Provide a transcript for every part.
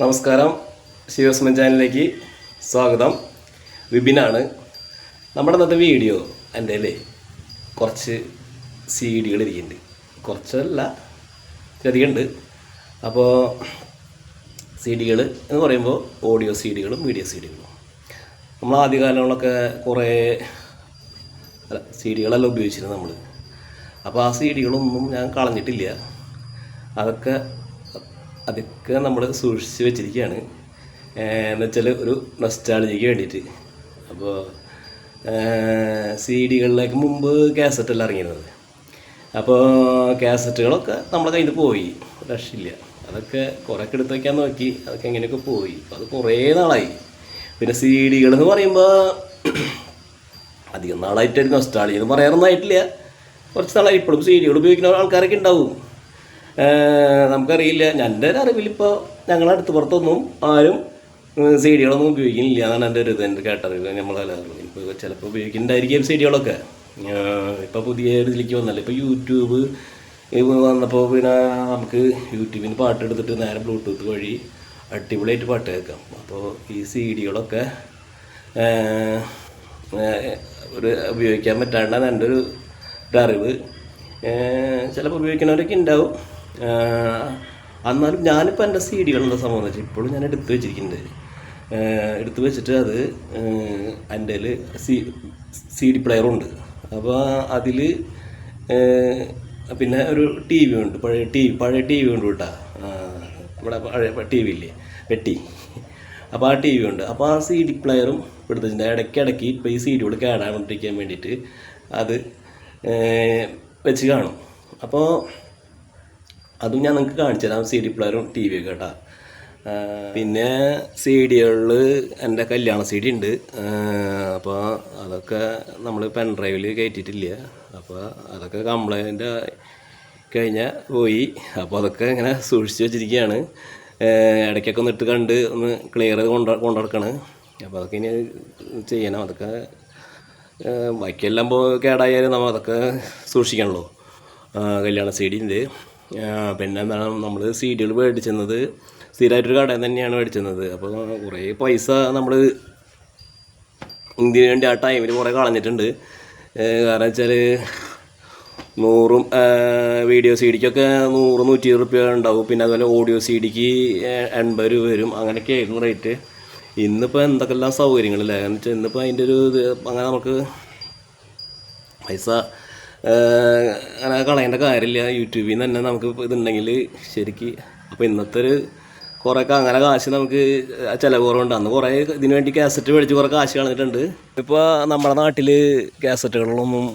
നമസ്കാരം, ശിവസ്മൻ ചാനലിലേക്ക് സ്വാഗതം. വിപിനാണ്. നമ്മുടെ ഇന്നത്തെ വീഡിയോ എൻ്റെ കുറച്ച് CD ഇരിക്കുന്നുണ്ട്. കുറച്ചല്ല, അധികം ഉണ്ട്. അപ്പോൾ CD എന്ന് പറയുമ്പോൾ ഓഡിയോ CD വീഡിയോ CD. നമ്മൾ ആദ്യകാലങ്ങളൊക്കെ കുറേ CD ഉപയോഗിച്ചിരുന്നു നമ്മൾ. അപ്പോൾ ആ CD ഞാൻ കളഞ്ഞിട്ടില്ല. അതൊക്കെ നമ്മൾ സൂക്ഷിച്ച് വെച്ചിരിക്കുകയാണ്. എന്നുവെച്ചാൽ ഒരു നൊസ്റ്റാൾജിക്ക് വേണ്ടിയിട്ട്. അപ്പോൾ CD മുമ്പ് കാസറ്റെല്ലാം ഇറങ്ങിയിരുന്നത്. അപ്പോൾ കാസറ്റുകളൊക്കെ നമ്മളെ കയ്യിൽ നിന്ന് പോയി, രക്ഷയില്ല. അതൊക്കെ കുറേയൊക്കെ എടുത്ത് വയ്ക്കാൻ നോക്കി, അതൊക്കെ എങ്ങനെയൊക്കെ പോയി. അപ്പോൾ അത് കുറേ നാളായി. പിന്നെ CD എന്ന് പറയുമ്പോൾ അധികം നാളായിട്ട് നൊസ്റ്റാൾജി എന്ന് പറയാറൊന്നായിട്ടില്ല. കുറച്ച് നാളായി. ഇപ്പോഴും CD ഉപയോഗിക്കുന്ന ആൾക്കാരൊക്കെ ഉണ്ടാവും. നമുക്കറിയില്ല. എൻ്റെ ഒരു അറിവിലിപ്പോൾ ഞങ്ങളടുത്ത് പുറത്തൊന്നും ആരും CD ഉപയോഗിക്കുന്നില്ല എന്നാണ് എൻ്റെ ഒരു ഇത് കേട്ടറിവ്. നമ്മളെല്ലാവരും ഇപ്പോൾ ചിലപ്പോൾ ഉപയോഗിക്കുന്നുണ്ടായിരിക്കും CD. ഇപ്പോൾ പുതിയ ഇതിലേക്ക് വന്നല്ലോ. ഇപ്പോൾ യൂട്യൂബ് വന്നപ്പോൾ പിന്നെ നമുക്ക് യൂട്യൂബിൽ നിന്ന് പാട്ട് എടുത്തിട്ട് നേരെ ബ്ലൂടൂത്ത് വഴി അടിപൊളിയായിട്ട് പാട്ട് കേൾക്കാം. അപ്പോൾ ഈ CD ഒരു ഉപയോഗിക്കാൻ പറ്റാണ്ടാണ് എൻ്റെ ഒരു അറിവ്. ചിലപ്പോൾ ഉപയോഗിക്കുന്നവരൊക്കെ ഉണ്ടാവും. എന്നാലും ഞാനിപ്പോൾ എൻ്റെ CD സംഭവം എന്ന് വെച്ചാൽ ഇപ്പോഴും ഞാൻ എടുത്ത് വെച്ചിരിക്കുന്നുണ്ട്. എടുത്ത് വെച്ചിട്ട് അത് എൻ്റെ CD പ്ലെയറുണ്ട്. അപ്പോൾ അതിൽ പിന്നെ ഒരു TV ഉണ്ട്, പഴയ TV ഉണ്ട് കേട്ടോ. നമ്മുടെ പഴയ TV ഇല്ലേ, പെട്ടി. അപ്പോൾ ആ TV ഉണ്ട്. അപ്പോൾ ആ CD പ്ലെയറും എടുത്ത് വെച്ചിട്ടുണ്ട്. ഇടയ്ക്ക് ഇപ്പോൾ ഈ CD കേടാണ്ടിരിക്കാൻ വേണ്ടിയിട്ട് അത് വെച്ച് കാണും. അപ്പോൾ അതും ഞാൻ നിങ്ങൾക്ക് കാണിച്ചു തരാം, CD പ്ലെയറും TV ഒക്കെ കേട്ടോ. പിന്നെ CD എൻ്റെ കല്യാണ CD ഉണ്ട്. അപ്പോൾ അതൊക്കെ നമ്മൾ പെൻ ഡ്രൈവിൽ കയറ്റിയിട്ടില്ല. അപ്പോൾ അതൊക്കെ കംപ്ലൈൻറ്റ് കഴിഞ്ഞാൽ പോയി. അപ്പോൾ അതൊക്കെ ഇങ്ങനെ സൂക്ഷിച്ച് വെച്ചിരിക്കുകയാണ്. ഇടയ്ക്കൊക്കെ ഒന്ന് ഇട്ട് കണ്ട് ഒന്ന് ക്ലിയർ ചെയ്ത് കൊണ്ടുനടക്കണം. അപ്പോൾ അതൊക്കെ ഇനി ചെയ്യണം. അതൊക്കെ ബാക്കിയെല്ലാം കേടായാലും നമ്മൾ അതൊക്കെ സൂക്ഷിക്കണമല്ലോ. കല്യാണ CD ഉണ്ട്. പിന്നെ എന്താണ്, നമ്മൾ CD മേടിച്ചത് സ്ഥിരമായിട്ടൊരു കടയിൽ തന്നെയാണ് മേടിച്ചത്. അപ്പോൾ കുറേ പൈസ നമ്മൾ ഇതിന് വേണ്ടി ആ ടൈമിൽ കുറേ കളഞ്ഞിട്ടുണ്ട്. കാരണം വെച്ചാൽ 100 വീഡിയോ CD-ക്കൊക്കെ 100-120 റുപ്യ ഉണ്ടാവും. പിന്നെ അതുപോലെ ഓഡിയോ CD-ക്ക് 80 രൂപ വരും. അങ്ങനെയൊക്കെ ആയിരുന്നു റേറ്റ്. ഇന്നിപ്പോൾ എന്തൊക്കെല്ലാം സൗകര്യങ്ങളില്ല. കാരണം വെച്ചാൽ ഇന്നിപ്പോൾ അതിൻ്റെ ഒരു ഇത് അങ്ങനെ നമുക്ക് പൈസ അങ്ങനെ കളയേണ്ട കാര്യമില്ല. യൂട്യൂബിൽ നിന്ന് തന്നെ നമുക്ക് ഇതുണ്ടെങ്കിൽ ശരിക്ക്. അപ്പോൾ ഇന്നത്തെ ഒരു കുറേയൊക്കെ അങ്ങനെ കാശ് നമുക്ക് ചിലവ് കുറവുണ്ട്. അന്ന് കുറേ ഇതിന് വേണ്ടി കാസറ്റ് മേടിച്ച് കുറേ കാശ് കളഞ്ഞിട്ടുണ്ട്. ഇപ്പോൾ നമ്മുടെ നാട്ടിൽ കാസറ്റുകളൊന്നും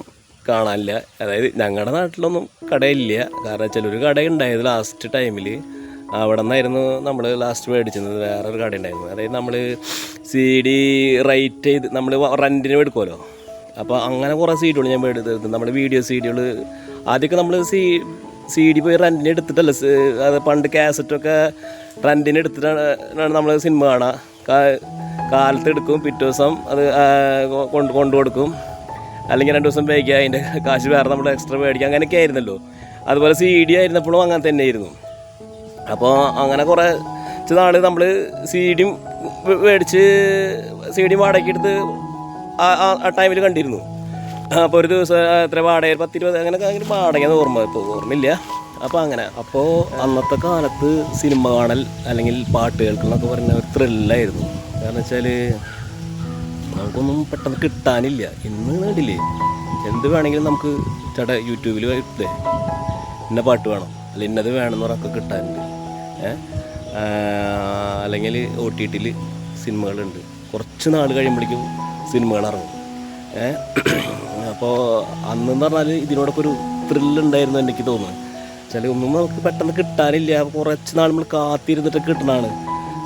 കാണാനില്ല. അതായത് ഞങ്ങളുടെ നാട്ടിലൊന്നും കടയില്ല. കാരണം വെച്ചാൽ ഒരു കട ഉണ്ടായത് ലാസ്റ്റ് ടൈമിൽ. അവിടെ നിന്നായിരുന്നു നമ്മൾ ലാസ്റ്റ് മേടിച്ചത്. വേറൊരു കട ഉണ്ടായിരുന്നു. അതായത് നമ്മൾ CD റൈറ്റ് ചെയ്ത് നമ്മൾ റെൻറ്റിന് എടുക്കുമല്ലോ. അപ്പോൾ അങ്ങനെ കുറേ CD ഞാൻ മേടിച്ചത്. നമ്മുടെ വീഡിയോ CD ആദ്യമൊക്കെ നമ്മൾ CD പോയി റെൻറ്റിന് എടുത്തിട്ടല്ല, അത് പണ്ട് കാസറ്റൊക്കെ റെൻറ്റിന് എടുത്തിട്ടാണ് നമ്മൾ സിനിമ കാണുക. കാലത്ത് എടുക്കും, പിറ്റേ ദിവസം അത് കൊണ്ടു കൊടുക്കും. അല്ലെങ്കിൽ 2 ദിവസം ഉപയോഗിക്കുക, അതിൻ്റെ കാശ് വേറെ നമ്മൾ എക്സ്ട്രാ മേടിക്കുക. അങ്ങനെയൊക്കെ ആയിരുന്നല്ലോ. അതുപോലെ CD ആയിരുന്നപ്പോഴും അങ്ങനെ തന്നെ ആയിരുന്നു. അപ്പോൾ അങ്ങനെ കുറേ നാൾ നമ്മൾ CD മേടിച്ച് CD വാടകയ്ക്ക് എടുത്ത് ആ ടൈമിൽ കണ്ടിരുന്നു. അപ്പോൾ ഒരു ദിവസം എത്ര വാടക, 10-20 അങ്ങനെ വാടകയെന്ന് ഓർമ്മയില്ല. അപ്പോൾ അങ്ങനെ. അപ്പോൾ അന്നത്തെ കാലത്ത് സിനിമ കാണൽ അല്ലെങ്കിൽ പാട്ട് കേൾക്കണമെന്നൊക്കെ പറഞ്ഞ ഒരു ത്രില്ലായിരുന്നു. കാരണം വെച്ചാൽ നമുക്കൊന്നും പെട്ടെന്ന് കിട്ടാനില്ല. ഇന്ന് കണ്ടില്ലേ, എന്ത് വേണമെങ്കിലും നമുക്ക് യൂട്യൂബിൽ ഇട്ടേ ഇന്ന പാട്ട് വേണം, അല്ല ഇന്നത് വേണമെന്ന് പറഞ്ഞൊക്കെ കിട്ടാനുണ്ട്. അല്ലെങ്കിൽ OTTയിൽ സിനിമകളുണ്ട്. കുറച്ച് നാൾ കഴിയുമ്പോഴേക്കും സിനിമകൾ ഇറങ്ങും. അപ്പോൾ അന്നെന്ന് പറഞ്ഞാൽ ഇതിനോടൊക്കെ ഒരു ത്രില്ലുണ്ടായിരുന്നു എനിക്ക് തോന്നുന്നു. ചില ഒന്നും നമുക്ക് പെട്ടെന്ന് കിട്ടാനില്ല. കുറച്ച് നാൾ നമ്മൾ കാത്തിരുന്നിട്ട് കിട്ടണതാണ്.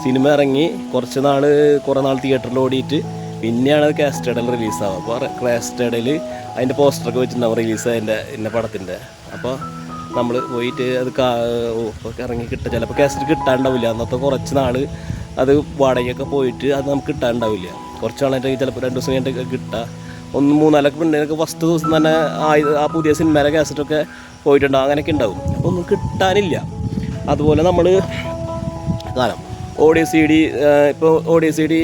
സിനിമ ഇറങ്ങി കുറേ നാൾ തിയേറ്ററിൽ ഓടിയിട്ട് പിന്നെയാണ് അത് കാസ്റ്റഡിൽ റിലീസാവുക. അപ്പോൾ കാസ്റ്റഡിൽ അതിൻ്റെ പോസ്റ്ററൊക്കെ വെച്ചിട്ടുണ്ടാവും റിലീസായതിൻ്റെ ഇന്ന പടത്തിൻ്റെ. അപ്പോൾ നമ്മൾ പോയിട്ട് അത് ഇറങ്ങി ചിലപ്പോൾ കാസ്റ്റഡ് കിട്ടാനുണ്ടാവില്ല. അന്നത്തെ കുറച്ച് നാൾ അത് വാടകയൊക്കെ പോയിട്ട് അത് നമുക്ക് കിട്ടാനുണ്ടാവില്ല. കുറച്ച് നാളായിട്ട് ചിലപ്പോൾ 2 ദിവസം കഴിഞ്ഞിട്ട് കിട്ടുക. 3-4 പെണ്ണിനൊക്കെ ഫസ്റ്റ് ദിവസം തന്നെ ആ പുതിയ സിനിമയിലെ കാസറ്റൊക്കെ പോയിട്ടുണ്ടാവും. അങ്ങനെയൊക്കെ ഉണ്ടാവും. അപ്പോൾ ഒന്നും കിട്ടാനില്ല. അതുപോലെ നമ്മൾ കാലം ഓഡിയോ സി ഡി ഇപ്പോൾ ഓഡിയോ സി ഡി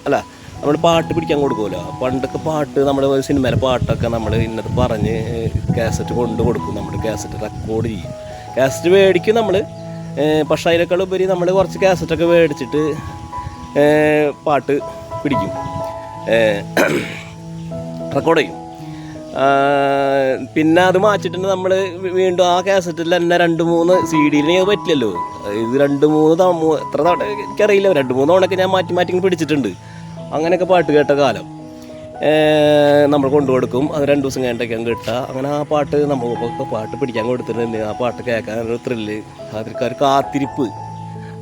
അല്ല നമ്മൾ പാട്ട് പിടിക്കാൻ കൊടുക്കുമല്ലോ. പണ്ടൊക്കെ പാട്ട് നമ്മുടെ സിനിമയിലെ പാട്ടൊക്കെ നമ്മൾ ഇന്നത് പറഞ്ഞ് കാസറ്റ് കൊണ്ട് കൊടുക്കും. നമ്മൾ കാസറ്റ് റെക്കോർഡ് ചെയ്യും, കാസറ്റ് മേടിക്കും നമ്മൾ. പക്ഷേ അതിനേക്കാൾ ഉപരി നമ്മൾ കുറച്ച് കാസറ്റൊക്കെ മേടിച്ചിട്ട് പാട്ട് പിടിക്കും, റെക്കോർഡ് ചെയ്യും. പിന്നെ അത് മാറ്റിട്ടുണ്ട് നമ്മൾ വീണ്ടും ആ കാസറ്റിൽ തന്നെ 2-3 CD പറ്റില്ലല്ലോ. ഇത് 2-3 എത്ര തവണ എനിക്കറിയില്ല, 2-3 തവണയൊക്കെ ഞാൻ മാറ്റി പിടിച്ചിട്ടുണ്ട്. അങ്ങനെയൊക്കെ പാട്ട് കേട്ട കാലം നമ്മൾ കൊണ്ടുകൊടുക്കും. അത് 2 ദിവസം കഴിഞ്ഞിട്ടൊക്കെ കിട്ടുക. അങ്ങനെ ആ പാട്ട് നമ്മൾക്കൊക്കെ പാട്ട് പിടിക്കാൻ കൊടുത്തിട്ടുണ്ട്. ആ പാട്ട് കേൾക്കാനൊരു ത്രില്ല്, അതിൽക്ക് ഒരു കാത്തിരിപ്പ്.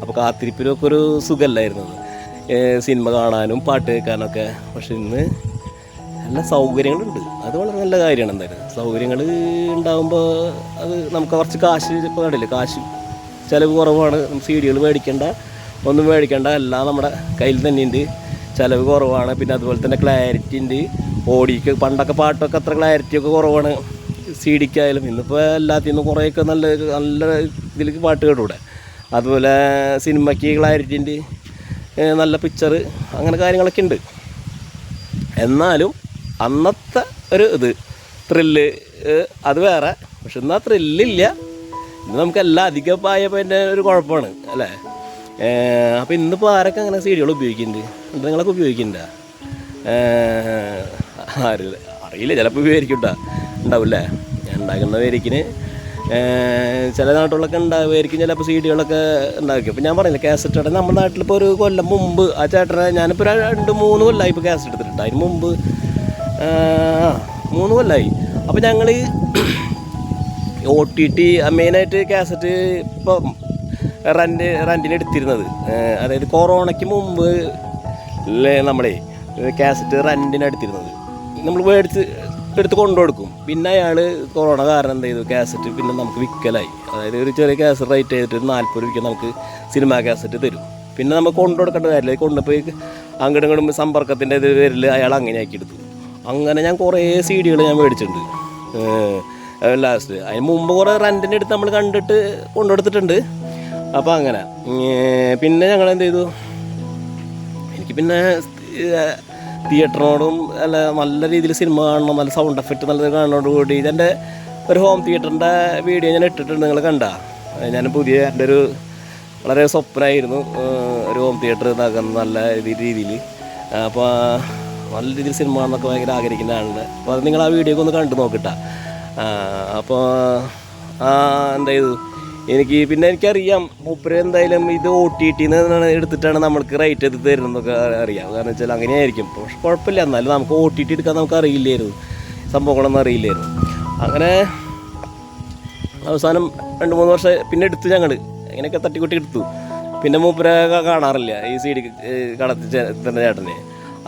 അപ്പോൾ കാത്തിരിപ്പിനൊക്കെ ഒരു സുഖമല്ലായിരുന്നത്, സിനിമ കാണാനും പാട്ട് കേൾക്കാനൊക്കെ. പക്ഷെ ഇന്ന് നല്ല സൗകര്യങ്ങളുണ്ട്, അത് വളരെ നല്ല കാര്യമാണ്. എന്തായാലും സൗകര്യങ്ങൾ ഉണ്ടാകുമ്പോൾ അത് നമുക്ക് കുറച്ച് കാശ് ഇപ്പോൾ കണ്ടില്ലേ, കാശ് ചിലവ് കുറവാണ്. CD മേടിക്കേണ്ട, ഒന്നും മേടിക്കേണ്ട, എല്ലാം നമ്മുടെ കയ്യിൽ തന്നെയുണ്ട്. ചിലവ് കുറവാണ്. പിന്നെ അതുപോലെ തന്നെ ക്ലാരിറ്റി ഉണ്ട്. ഓഡിയോക്ക് പണ്ടൊക്കെ പാട്ടൊക്കെ അത്ര ക്ലാരിറ്റിയൊക്കെ കുറവാണ് CD-ക്കായാലും. ഇന്നിപ്പോൾ എല്ലാത്തിനും കുറേയൊക്കെ നല്ല ഇതിലേക്ക് പാട്ട് കേട്ടൂടെ. അതുപോലെ സിനിമയ്ക്ക് ക്ലാരിറ്റി ഉണ്ട്, നല്ല പിക്ചർ, അങ്ങനെ കാര്യങ്ങളൊക്കെ ഉണ്ട്. എന്നാലും അന്നത്തെ ഒരു ത്രില്ല് അത് വേറെ. പക്ഷെ എന്നാൽ ത്രില്ലില്ല. ഇന്ന് നമുക്കെല്ലാം അധികമായപ്പോൾ എൻ്റെ ഒരു കുഴപ്പമാണ് അല്ലേ. അപ്പോൾ ഇന്നിപ്പോൾ ആരൊക്കെ അങ്ങനെ CD ഉപയോഗിക്കുന്നുണ്ട്? നിങ്ങളൊക്കെ ഉപയോഗിക്കുന്നുണ്ടോ? അറിയില്ല, ചിലപ്പോൾ ഉണ്ടാവില്ലേ. ഞാൻ ഉണ്ടാക്കുന്ന പേരിക്കിന് ചില നാട്ടുകളിലൊക്കെ ഉണ്ടാവുമായിരിക്കും, ചിലപ്പോൾ CD ഉണ്ടാക്കി. അപ്പോൾ ഞാൻ പറഞ്ഞില്ല, കാസറ്റ് ചേട്ടൻ നമ്മുടെ നാട്ടിലിപ്പോൾ ഒരു കൊല്ലം മുമ്പ് ആ ചേട്ടനെ ഞാനിപ്പോൾ 2-3 കൊല്ലമായി ഇപ്പോൾ കാസറ്റ് എടുത്തിട്ടുണ്ട്. അതിന് മുമ്പ് 3 കൊല്ലമായി. അപ്പോൾ ഞങ്ങൾ OTT മെയിനായിട്ട് കാസറ്റ് ഇപ്പോൾ റെൻറ്റിന് എടുത്തിരുന്നത്. അതായത് കൊറോണയ്ക്ക് മുമ്പ് നമ്മളെ കാസറ്റ് റെൻറ്റിന് എടുത്തിരുന്നത്. നമ്മൾ എടുത്ത് കൊണ്ടുകൊടുക്കും. പിന്നെ അയാൾ കൊറോണ കാരണം എന്ത് ചെയ്തു, കാസറ്റ് പിന്നെ നമുക്ക് വിൽക്കലായി. അതായത് ഒരു ചെറിയ കാസറ്റ് റേറ്റ് ചെയ്തിട്ട് 40 രൂപയ്ക്ക് നമുക്ക് സിനിമാ കാസറ്റ് തരും. പിന്നെ നമുക്ക് കൊണ്ടുകൊടുക്കേണ്ട കാര്യമില്ല, കൊണ്ടുപോയി അങ്ങോട്ടും ഇങ്ങോട്ടും സമ്പർക്കത്തിൻ്റെ പേരിൽ അയാൾ അങ്ങനെ ആക്കി എടുത്തു. അങ്ങനെ ഞാൻ കുറേ CD ഞാൻ മേടിച്ചിട്ടുണ്ട് ലാസ്റ്റ്. അതിന് മുമ്പ് കുറേ റെൻറ്റിന് എടുത്ത് നമ്മൾ കണ്ടിട്ട് കൊണ്ടുകൊടുത്തിട്ടുണ്ട്. അപ്പോൾ അങ്ങനെ പിന്നെ ഞങ്ങൾ എന്ത് ചെയ്തു, എനിക്ക് പിന്നെ തിയേറ്ററിനോടും അല്ല നല്ല രീതിയിൽ സിനിമ കാണണം, നല്ല സൗണ്ട് എഫക്റ്റ് നല്ലത് കാണുന്നതോടുകൂടി ഇതെൻ്റെ ഒരു ഹോം തിയേറ്ററിൻ്റെ വീഡിയോ ഞാൻ ഇട്ടിട്ടുണ്ട്. നിങ്ങൾ കണ്ട ഞാൻ എൻ്റെ ഒരു വളരെ സ്വപ്നമായിരുന്നു ഒരു ഹോം തിയേറ്റർ ഇതാക്കുന്ന നല്ല രീതിയിൽ. അപ്പോൾ നല്ല രീതിയിൽ സിനിമ കാണുന്നൊക്കെ ഭയങ്കര ആഗ്രഹിക്കുന്ന ആളുണ്ട്. അപ്പോൾ അത് നിങ്ങൾ ആ വീഡിയോ ഒക്കെ ഒന്ന് കണ്ടു നോക്കിട്ടാ. അപ്പോൾ എന്താ ചെയ്തു, എനിക്കറിയാം മൂപ്പര് എന്തായാലും ഇത് OTT എടുത്തിട്ടാണ് നമ്മൾക്ക് റേറ്റ് ചെയ്ത് തരുന്നതൊക്കെ അറിയാം. കാരണം വെച്ചാൽ അങ്ങനെയായിരിക്കും. പക്ഷെ കുഴപ്പമില്ല, എന്നാലും നമുക്ക് OTT എടുക്കാൻ നമുക്ക് അറിയില്ലായിരുന്നു, സംഭവങ്ങളൊന്നും അറിയില്ലായിരുന്നു. അങ്ങനെ അവസാനം 2-3 വർഷം പിന്നെ എടുത്തു ഞങ്ങൾ, അങ്ങനെയൊക്കെ തട്ടിക്കുട്ടി എടുത്തു. പിന്നെ മൂപ്പരെ കാണാറില്ല ഈ CD കടത്തി തന്നെ ചേട്ടനെ.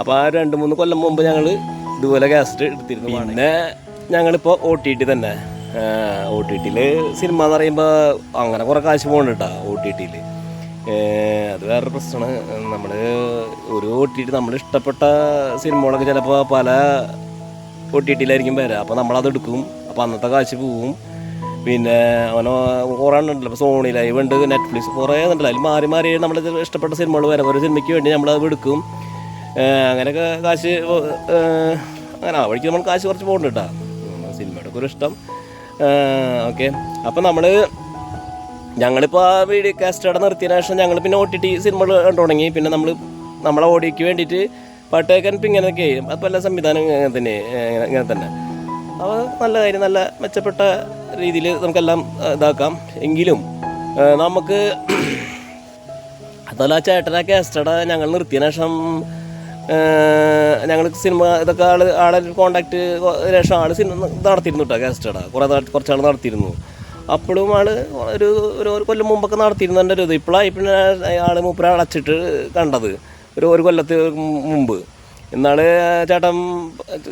അപ്പോൾ ആ 2-3 കൊല്ലം മുമ്പ് ഞങ്ങൾ ഇതുപോലെ കാസറ്റ് എടുത്തിരുന്നു. പിന്നെ ഞങ്ങളിപ്പോൾ OTT തന്നെ. OTT-ൽ സിനിമ എന്ന് പറയുമ്പോൾ അങ്ങനെ കുറേ കാശ് പോകുന്നുണ്ട് കേട്ടോ OTT-ൽ. അത് വേറൊരു പ്രശ്നമാണ്. നമ്മൾ ഒരു OTT നമ്മൾ ഇഷ്ടപ്പെട്ട സിനിമകളൊക്കെ ചിലപ്പോൾ പല OTT-ലായിരിക്കും വരിക. അപ്പോൾ നമ്മളത് എടുക്കും. അപ്പോൾ അന്നത്തെ കാശ് പോവും. പിന്നെ അവനോ കുറേ ഉണ്ടല്ലോ, ഇപ്പോൾ സോണി ലൈവ് ഉണ്ട്, നെറ്റ്ഫ്ലിക്സ് കുറേ ഉണ്ടല്ലോ. അതിൽ മാറി മാറി നമ്മൾ ഇഷ്ടപ്പെട്ട സിനിമകൾ വരാം. ഒരു സിനിമയ്ക്ക് വേണ്ടി നമ്മളത് എടുക്കും. അങ്ങനെയൊക്കെ കാശ് അങ്ങനെ ആ വഴിക്ക് നമ്മൾ കാശ് കുറച്ച് പോകുന്നുണ്ട് കേട്ടോ. സിനിമയുടെ ഒക്കെ ഒരു ഇഷ്ടം. ഓക്കെ, അപ്പോൾ ഞങ്ങളിപ്പോൾ ആ വീഡിയോ കാസ്റ്റോടെ നിർത്തിയതിനു ശേഷം ഞങ്ങൾ പിന്നെ OTT സിനിമകൾ കണ്ടു തുടങ്ങി. പിന്നെ നമ്മളെ ഓഡിയോയ്ക്ക് വേണ്ടിയിട്ട് പാട്ട് കേൾക്കാൻ ഇപ്പം ഇങ്ങനെയൊക്കെ ചെയ്യും. അപ്പോൾ എല്ലാ സംവിധാനം ഇങ്ങനെ തന്നെ. അപ്പോൾ നല്ല കാര്യം, നല്ല മെച്ചപ്പെട്ട രീതിയിൽ നമുക്കെല്ലാം ഇതാക്കാം. എങ്കിലും നമുക്ക് അതുപോലെ ആ ചേട്ടനാ കാസ്റ്റോടെ ഞങ്ങൾ നിർത്തിയതിനു ശേഷം ഞങ്ങൾ സിനിമ ഇതൊക്കെ ആളെ കോണ്ടാക്ട് ശേഷം സിനിമ നടത്തിയിരുന്നു കേട്ടോ. കാസ്റ്റോടെ കുറച്ചാൾ നടത്തിയിരുന്നു. അപ്പോഴും ഒരു കൊല്ലം മുമ്പൊക്കെ നടത്തിയിരുന്നതിൻ്റെ ഒരു ഇത് ഇപ്പോഴായി. പിന്നെ മൂപ്പര അടച്ചിട്ട് കണ്ടത് ഒരു കൊല്ലത്ത് മുമ്പ്. എന്നാള് ചേട്ടൻ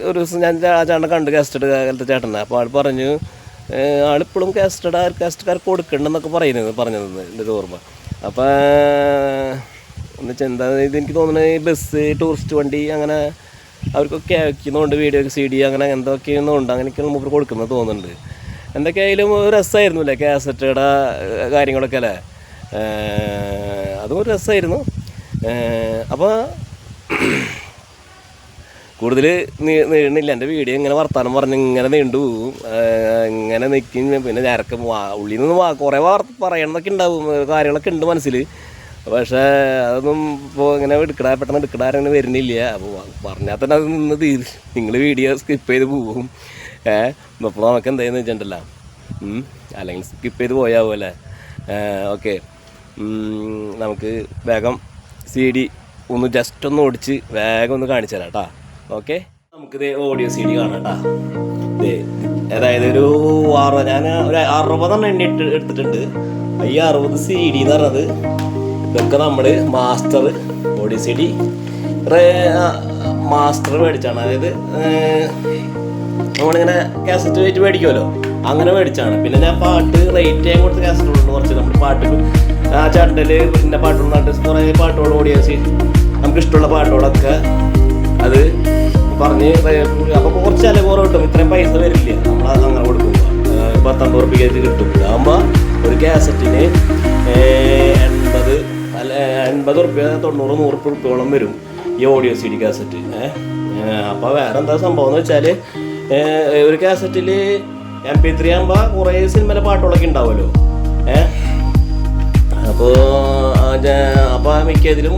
ഒരു ദിവസം ഞാൻ ചേട്ടനെ കണ്ട് കാസ്റ്റഡ് കാലത്തെ ചേട്ടനെ. അപ്പോൾ ആൾ പറഞ്ഞു ആളിപ്പോഴും കാസ്റ്റഡുകാർക്ക് കൊടുക്കണ്ടെന്നൊക്കെ പറഞ്ഞത് എൻ്റെ ഓർമ്മ. അപ്പോൾ എന്നുവെച്ചാൽ എന്താ ഇതെനിക്ക് തോന്നുന്നത്, ബസ് ടൂറിസ്റ്റ് വണ്ടി അങ്ങനെ അവർക്കൊക്കെ അയക്കുന്നുണ്ട്, വീഡിയോ CD അങ്ങനെ എന്തൊക്കെയുന്നുണ്ട്, അങ്ങനെയൊക്കെയാണ് മൂപ്പർ കൊടുക്കുന്നത് തോന്നുന്നുണ്ട്. എന്തൊക്കെയായാലും രസമായിരുന്നു അല്ലേ കാസറ്റുടെ കാര്യങ്ങളൊക്കെ അല്ലേ. അതും ഒരു രസമായിരുന്നു. അപ്പോൾ കൂടുതൽ നീളുന്നില്ല. എൻ്റെ വീഡിയോ ഇങ്ങനെ വർത്താനം പറഞ്ഞ് ഇങ്ങനെ നീണ്ടു പോവും, ഇങ്ങനെ നിൽക്കും. പിന്നെ ഞാനൊക്കെ ഉള്ളിൽ നിന്ന് കുറേ പറയണമെന്നൊക്കെ ഉണ്ടാവും, കാര്യങ്ങളൊക്കെ ഉണ്ട് മനസ്സിൽ. പക്ഷേ അതൊന്നും ഇപ്പോൾ ഇങ്ങനെ പെട്ടെന്ന് എടുക്കടാരങ്ങനെ വരുന്നില്ല. അപ്പോൾ പറഞ്ഞാൽ തന്നെ അത് നിന്ന് നിങ്ങൾ വീഡിയോ സ്കിപ്പ് ചെയ്ത് പോവും. അപ്പോൾ നമുക്ക് എന്തായെന്ന് വെച്ചിട്ടുണ്ടല്ലോ, അല്ലെങ്കിൽ സ്കിപ്പ് ചെയ്ത് പോയാവും അല്ലേ. ഓക്കെ, നമുക്ക് വേഗം CD ഒന്ന് ജസ്റ്റ് ഒന്ന് ഓടിച്ച് വേഗം ഒന്ന് കാണിച്ചു തരാം കേട്ടോ. ഓക്കെ, നമുക്കിത് ഓഡിയോ CD കാണാം കേട്ടോ. അതായത് ഒരു ഞാൻ ഒരു 60 എണ്ണ എടുത്തിട്ടുണ്ട്. ഈ 60 CD എന്ന് പറഞ്ഞത് ഇതൊക്കെ നമ്മൾ മാസ്റ്റർ ഓഡിയോ CD മാസ്റ്റർ മേടിച്ചാണ്. അതായത് നമ്മളിങ്ങനെ കാസറ്റ് വെച്ച് മേടിക്കുമല്ലോ, അങ്ങനെ മേടിച്ചാണ്. പിന്നെ ഞാൻ പാട്ട് റേറ്റ് ചെയ്യാൻ കൊടുത്ത കാസറ്റുകളുണ്ട് കുറച്ച്. നമ്മൾ പാട്ട് ആ ചണ്ടൽ പിന്നെ പാട്ടുകളുണ്ട്, കുറേ പാട്ടുകൾ ഓഡിയോ നമുക്ക് ഇഷ്ടമുള്ള പാട്ടുകളൊക്കെ അത് പറഞ്ഞ് അപ്പോൾ കുറച്ച് ചില കുറവ് കിട്ടും. ഇത്രയും പൈസ വരില്ല നമ്മൾ അങ്ങനെ കൊടുക്കുമ്പോൾ. 10-50 റുപ്യ കിട്ടും. ഇതാകുമ്പോൾ ഒരു കാസറ്റിന് 80 റുപ്യ 90-100 റുപ്യോളം വരും ഈ ഓഡിയോ CD കാസറ്റ്. അപ്പോൾ വേറെ എന്താ സംഭവം എന്ന് വെച്ചാൽ, ഒരു കാസറ്റിൽ MP3 ആകുമ്പോൾ കുറേ സിനിമയിലെ പാട്ടുകളൊക്കെ ഉണ്ടാവുമല്ലോ. അപ്പോൾ മിക്കതിലും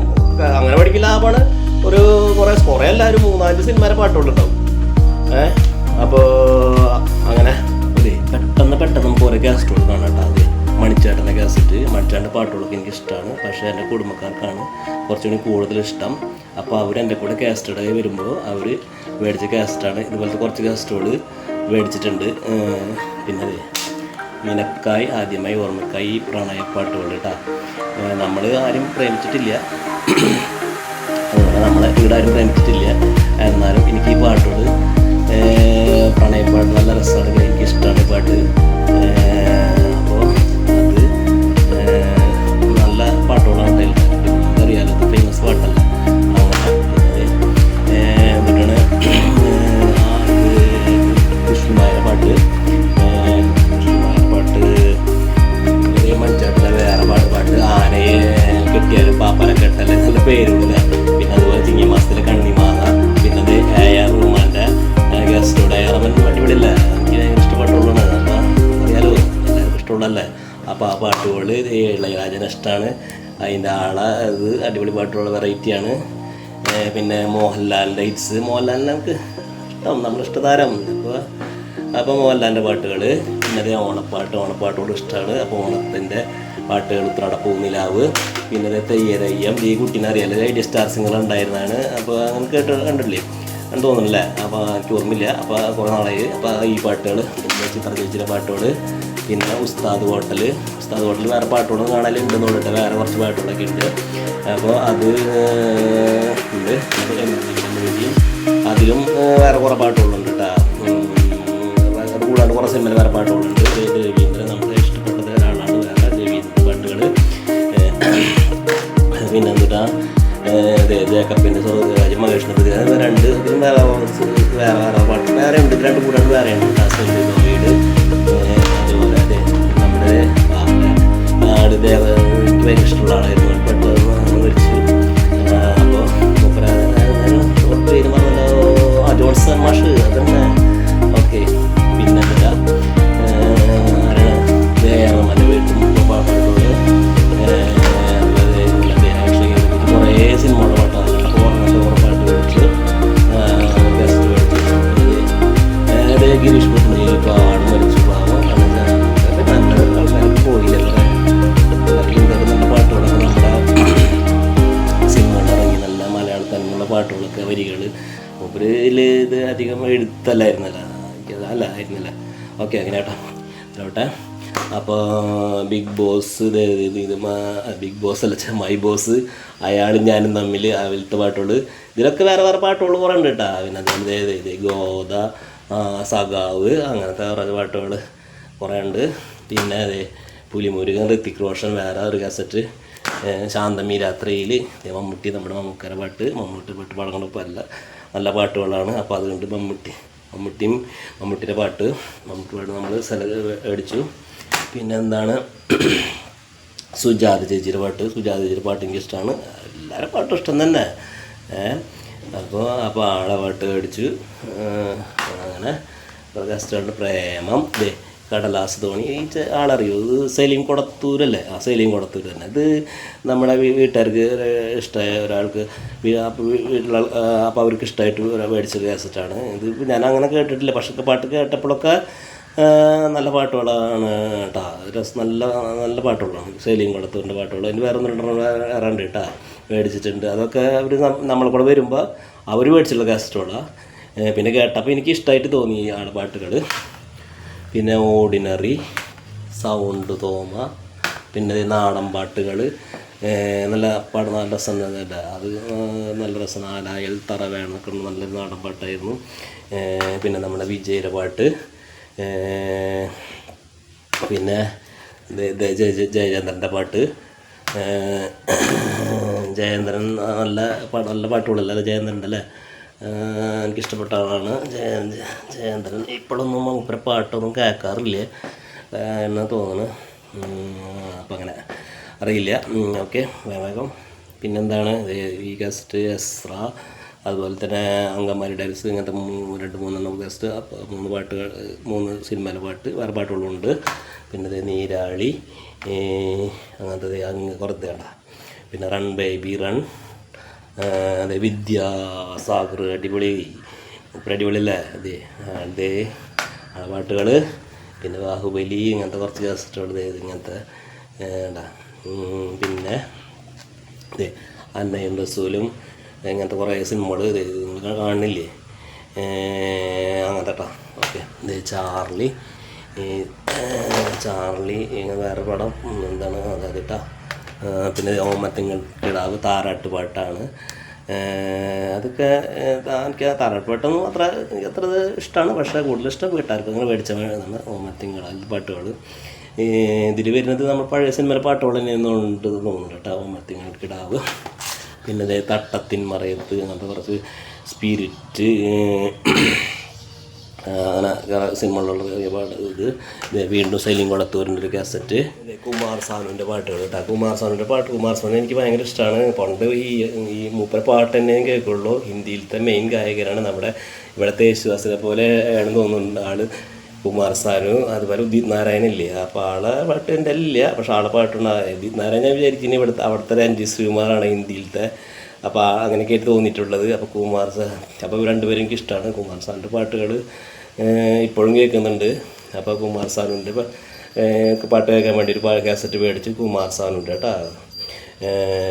അങ്ങനെ പഠിക്കുന്ന ലാഭമാണ്. ഒരു കുറേ എല്ലാവരും 3-4 സിനിമയിലെ പാട്ടുകളുണ്ടാവും. അപ്പോൾ അങ്ങനെ പെട്ടെന്ന് നമുക്ക് ഓരോ കാസറ്റുകൾ കാണാം കേട്ടോ. അത് മണിച്ചേട്ടൻ്റെ കാസറ്റ്, മണിച്ചേട്ടൻ്റെ പാട്ടുകളൊക്കെ എനിക്ക് ഇഷ്ടമാണ്. പക്ഷേ എൻ്റെ കുടുംബക്കാർക്കാണ് കുറച്ചുകൂടി കൂടുതൽ ഇഷ്ടം. അപ്പോൾ അവരെൻ്റെ കൂടെ കാസറ്റുകളായി വരുമ്പോൾ അവർ മേടിച്ച കാസറ്റാണ്. ഇതുപോലത്തെ കുറച്ച് കാസറ്റുകൾ മേടിച്ചിട്ടുണ്ട്. പിന്നെ നിനക്കായി ആദ്യമായി ഓർമ്മക്കായി പ്രണയപ്പാട്ടുകൾ കേട്ടോ. നമ്മൾ ആരും പ്രേമിച്ചിട്ടില്ല, നമ്മളെ ഇവിടെ ആരും പ്രേമിച്ചിട്ടില്ല. എന്നാലും എനിക്ക് ഈ പാട്ടുകൾ പ്രണയപ്പാട്ട് നല്ല രസമാണ്, എനിക്ക് ഇഷ്ടമാണ് പാട്ട്. അപ്പോൾ അത് നല്ല പാട്ടുകളാണ്, അറിയാലോ, അത് ഫേമസ് പാട്ടല്ല. അങ്ങനെ കൃഷ്ണമായ പാട്ട്, മഞ്ചാട്ടിലെ വേറെ പാട്ട് ആനയെ കെട്ടിയാലും പാപ്പനെ കെട്ടല്ലേ, നല്ല പേരുള്ള. പിന്നെ അതുപോലെ ചിങ്ങമാസത്തിലെ കണ്ണിമാങ്ങ, പിന്നെ അത് AR റഹ്മാൻ്റെ ഗസ്റ്റോടെ അടിപൊളിയല്ല, എനിക്ക് ഭയങ്കര ഇഷ്ടപ്പെട്ടുള്ളതാണ്. അപ്പോൾ അറിയാലോ, എല്ലാവർക്കും ഇഷ്ടമുള്ളതല്ലേ. അപ്പോൾ ആ പാട്ടുകൾ ഇളയരാജന് ഇഷ്ടമാണ്. അതിൻ്റെ അത് അടിപൊളി പാട്ടുള്ള വെറൈറ്റിയാണ്. പിന്നെ മോഹൻലാലിൻ്റെ ഹിറ്റ്സ്, മോഹൻലാലിനെ നമുക്ക് ഇഷ്ടം, നമ്മുടെ ഇഷ്ടതാരം. അപ്പോൾ മോഹൻലാലിൻ്റെ പാട്ടുകൾ, പിന്നെ അതേ ഓണപ്പാട്ടുകൾ ഇഷ്ടമാണ്. അപ്പോൾ ഓണത്തിൻ്റെ പാട്ടുകൾ ഉത്രാടപ്പൂനിലാവ്, പിന്നെ അതേ തെയ്യം, ഈ കുട്ടീനെ അറിയാലോ, ഐഡിയ സ്റ്റാർ സിംഗർ ഉണ്ടായിരുന്നതാണ്. അപ്പോൾ അങ്ങനെ കണ്ടില്ലേ, എന്ന് തോന്നുന്നില്ലേ. അപ്പോൾ എനിക്ക് ഓർമ്മയില്ല. അപ്പോൾ കുറേ നാളായി. അപ്പോൾ ഈ പാട്ടുകൾ, പിന്നെ ചിത്ര ചേച്ചിയുടെ പാട്ടുകൾ, പിന്നെ ഉസ്താദ് ഹോട്ടൽ വേറെ പാട്ടുകളും കാണലുണ്ടെന്ന് തോന്നിട്ട്, വേറെ കുറച്ച് പാട്ടുകളൊക്കെ ഉണ്ട്. അപ്പോൾ അത് ഉണ്ട്. അതിലും വേറെ കുറേ പാട്ടുകളുണ്ട് കേട്ടോ. അത് കൂടാണ്ട് കുറേ സിനിമയിൽ വേറെ പാട്ടുകളുണ്ട്. രവീന്ദ്രൻ നമ്മുടെ ഇഷ്ടപ്പെട്ടത് ഒരാളാണ്. വേറെ രവീന്ദ്രൻ പാട്ടുകൾ, പിന്നെ എന്തുട്ടാ ജേക്കബിൻ്റെ സ്വർഗരാജ്, മഹേഷിൻ്റെ വേറെ പാട്ട് വേറെ ഉണ്ട്. 2 കൂടാണ്ട് വേറെ ഉണ്ട്. വീട്, അതുപോലെ നമ്മുടെ നാട് എനിക്ക് ഭയങ്കര ഇഷ്ടമുള്ള ആളായിരുന്നു. പെട്ടെന്ന് മരിച്ചു. അപ്പോൾ പേര് പറഞ്ഞല്ലോ, ജോൺസൺ മാഷ്, അതന്നെ. ഓക്കെ, പിന്നെ മല വീട്ടും പാട്ടുകൾ, കുറേ സിനിമകളുടെ പാട്ടാണ്. കുറേ പാട്ട് മേടിച്ച് ഗസ്റ്റ് മേടിച്ച് ഗിരീഷ് പുട്ടിൻ്റെ പാട് മരിച്ചു പാവം. നല്ല ആൾക്കാർക്ക് പോയില്ലല്ലോ. നല്ല പാട്ടുകളൊക്കെ നമ്മുടെ സിനിമകളിൽ ഇറങ്ങി, നല്ല മലയാളത്തിലുള്ള പാട്ടുകളൊക്കെ വരികൾ മൂപ്പരിൽ ഇത് അധികം എഴുത്തല്ലായിരുന്നല്ല, ആയിരുന്നില്ല. ഓക്കെ, അങ്ങനെ കേട്ടോ അല്ലോട്ടെ. അപ്പോൾ ബിഗ് ബോസ്, ബിഗ് ബോസ് അല്ല, മൈ ബോസ്, അയാളും ഞാനും തമ്മിൽ, അതിലത്തെ പാട്ടുകൾ, ഇതിലൊക്കെ വേറെ പാട്ടുകൾ കുറേ ഉണ്ട് കേട്ടോ. പിന്നെ അതേ ഗോദ, സഖാവ്, അങ്ങനത്തെ കുറേ പാട്ടുകൾ കുറേ ഉണ്ട്. പിന്നെ അതെ പുലിമുരുകൻ, ഋത്തിക് റോഷൻ വേറെ ഒരു കാസറ്റ്, ശാന്തമി രാത്രിയിൽ മമ്മൂട്ടി, നമ്മുടെ മമ്മൂക്കര പാട്ട്, മമ്മൂട്ടി പാടണപ്പോൾ നല്ല പാട്ടുകളാണ്. അപ്പോൾ അതുകൊണ്ട് മമ്മൂട്ടിയുടെ പാട്ട് നമ്മൾ മേടിച്ചു. പിന്നെ എന്താണ് സുജാത ചേച്ചിയുടെ പാട്ട് എനിക്ക് ഇഷ്ടമാണ്. എല്ലാവരുടെ പാട്ടും ഇഷ്ടം തന്നെ. അപ്പോൾ ആളെ പാട്ട് മേടിച്ചു. അങ്ങനെ ഗസ്റ്റുകളുടെ പ്രേമം കടലാസ് തോണി. ഈ ആളറിയോ, ഇത് സലീം കൊടത്തൂരല്ലേ? ആ സലീം കൊടത്തൂർ തന്നെ. ഇത് നമ്മുടെ വീട്ടുകാർക്ക് ഇഷ്ടമായ ഒരാൾക്ക് വീട്ടിലുള്ള അപ്പോൾ അവർക്ക് ഇഷ്ടമായിട്ട് മേടിച്ച കാസറ്റാണ് ഇത്. ഞാൻ അങ്ങനെ കേട്ടിട്ടില്ല, പക്ഷേ പാട്ട് കേട്ടപ്പോഴൊക്കെ നല്ല പാട്ടുകളാണ് കേട്ടോ. നല്ല നല്ല പാട്ടുകളാണ് സലീം കൊടത്തൂരിൻ്റെ പാട്ടുകൾ. അതിന് വേറെ വേറുണ്ട് കേട്ടോ, മേടിച്ചിട്ടുണ്ട്. അതൊക്കെ അവർ നമ്മളെ കൂടെ വരുമ്പോൾ അവർ മേടിച്ചിട്ടുള്ള കാസറ്റുകളാണ്. പിന്നെ കേട്ടപ്പോൾ എനിക്ക് ഇഷ്ടമായിട്ട് തോന്നി ഈ ആളുടെ പാട്ടുകൾ. പിന്നെ ഓർഡിനറി, സൗണ്ട് തോമ, പിന്നെ നാടൻ പാട്ടുകൾ നല്ല നല്ല രസം തന്നെ. അത് നല്ല രസം. ആലായൽ തറ വേണമൊക്കെ നല്ലൊരു നാടൻ പാട്ടായിരുന്നു. പിന്നെ നമ്മുടെ വിജയുടെ പാട്ട്, പിന്നെ ജയചന്ദ്രൻ്റെ പാട്ട്. ജയേന്ദ്രൻ നല്ല പാട്ടുകളല്ലേ ജയേന്ദ്രൻ്റെ അല്ലേ? എനിക്കിഷ്ടപ്പെട്ട ആളാണ് ജയേന്ദ്രൻ. ഇപ്പോഴൊന്നും മൂപ്പരെ പാട്ടൊന്നും കേൾക്കാറില്ല എന്ന് തോന്നുന്നു. അപ്പം അങ്ങനെ അറിയില്ല. ഓക്കെ, വേഗം. പിന്നെന്താണ് ഈ ഗസ്റ്റ് എസ്ര, അതുപോലെ തന്നെ അങ്കമാലി ഡയറീസ്, ഇങ്ങനത്തെ 2-3 ഗസ്റ്റ്. 3 പാട്ടുകൾ, 3 സിനിമയിലെ പാട്ട്, വേറെ പാട്ടുകളുണ്ട്. പിന്നെ നീരാളി, അങ്ങനത്തെ അങ്ങ് കുറച്ച് കേട്ടാ. പിന്നെ റൺ ബേബി റൺ, അതെ വിദ്യാസാഗർ, അടിപൊളി അല്ലേ? അതെ ആ പാട്ടുകൾ. പിന്നെ ബാഹുബലി, ഇങ്ങനത്തെ കുറച്ച് ഗസ്റ്റുകൾ ഇങ്ങനത്തെ പിന്നെ അന്നയും റസൂലും, ഇങ്ങനത്തെ കുറേ സിനിമകൾ നിങ്ങൾ കാണുന്നില്ലേ? അങ്ങനത്തെ കേട്ടോ. ഓക്കെ, ചാർലി വേറെ പടം എന്താണ് അതായത് കേട്ടോ. പിന്നെ ഓമത്തിങ്ങൾ കിടാവ്, താരാട്ട് പാട്ടാണ്. അതൊക്കെ എനിക്ക് ആ താരാട്ട് പാട്ടൊന്നും എനിക്ക് അത്ര ഇഷ്ടമാണ്. പക്ഷേ കൂടുതൽ ഇഷ്ടം വീട്ടുകാർക്ക് അങ്ങനെ മേടിച്ചാണ് ഓമത്തിങ്ങൾ പാട്ടുകൾ. ഇതിൽ വരുന്നത് നമ്മൾ പഴയ സിനിമയിലെ പാട്ടുകൾ തന്നെയൊന്നുണ്ട് തോന്നുന്നു കേട്ടോ. ഓമത്തിങ്ങൾ കിടാവ്, പിന്നെ തട്ടത്തിൻ മറയത്ത്, അങ്ങനത്തെ കുറച്ച് സ്പിരിറ്റ്, അങ്ങനെ സിനിമകളിലുള്ള ഒരുപാട് ഇത്. വീണ്ടും സലീം കൊടത്തൂരിൻ്റെ ഒരു കാസറ്റ്. കുമാർ സാനുവിൻ്റെ പാട്ടുകൾ കേട്ടോ. കുമാർ സാനു എനിക്ക് ഭയങ്കര ഇഷ്ടമാണ്. പണ്ട് ഈ മൂപ്പരെ പാട്ട് തന്നെ കേൾക്കുള്ളൂ. ഹിന്ദിയിലത്തെ മെയിൻ ഗായകരാണ്. നമ്മുടെ ഇവിടുത്തെ യേശുദാസിനെ പോലെ ആണെന്ന് തോന്നുന്നുണ്ട് ആൾ കുമാർ സാനു. അതുപോലെ ഉദിത് നാരായണൻ ഇല്ലേ, അപ്പോൾ ആളെ പാട്ട് എൻ്റെ ഇല്ല, പക്ഷേ ആളെ പാട്ടുണ്ടാകും. ഉദിത് നാരായണൻ ഞാൻ വിചാരിക്കുന്നത് അവിടുത്തെ രഞ്ജിത് ശ്രീകുമാറാണ് ഹിന്ദിയിലത്തെ. അപ്പോൾ അങ്ങനെയൊക്കെ ആയിട്ട് തോന്നിയിട്ടുള്ളത്. അപ്പോൾ അപ്പോൾ രണ്ടുപേരും എനിക്ക് ഇഷ്ടമാണ്. കുമാർ സാറിൻ്റെ പാട്ടുകൾ ഇപ്പോഴും കേൾക്കുന്നുണ്ട്. അപ്പോൾ കുമാർ സാനുവിൻ്റെ പാട്ട് കേൾക്കാൻ വേണ്ടി ഒരു കാസറ്റ് മേടിച്ച് കുമാർ സാനുണ്ട് കേട്ടോ.